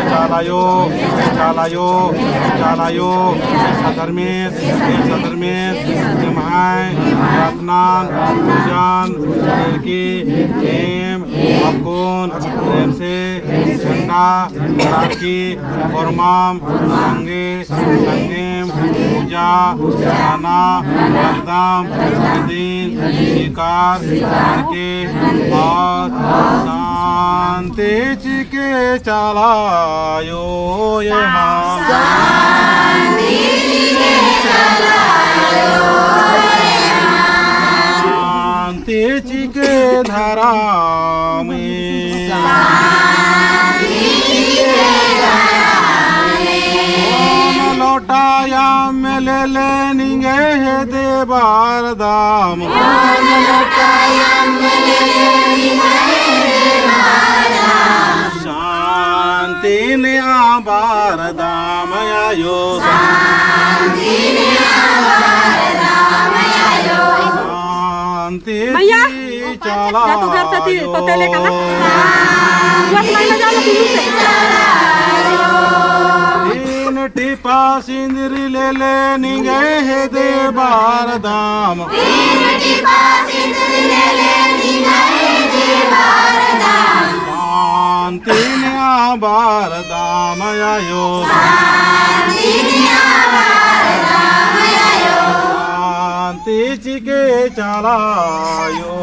चालायो चालायो चालायो सदरमेत निमाय रत्नान पूजान की नेम अकोन प्रेम से झंडा राखी फरमाम संगे संगेम पूजा खाना एकदम दिन शिकार करके और शांति चिके चलायो ये माँ शांति चिके धारा में लौटाया में ले लेंगे हे देवार दाम शांति ने आबार दाम आयो शांति चला तो घर से पतेले का ना बस मैं जाना दीदी से टिपा सिंदरी ले लेंगे हे देवार दाम शांति ने आबार दाम आयो शांति चिके चलायो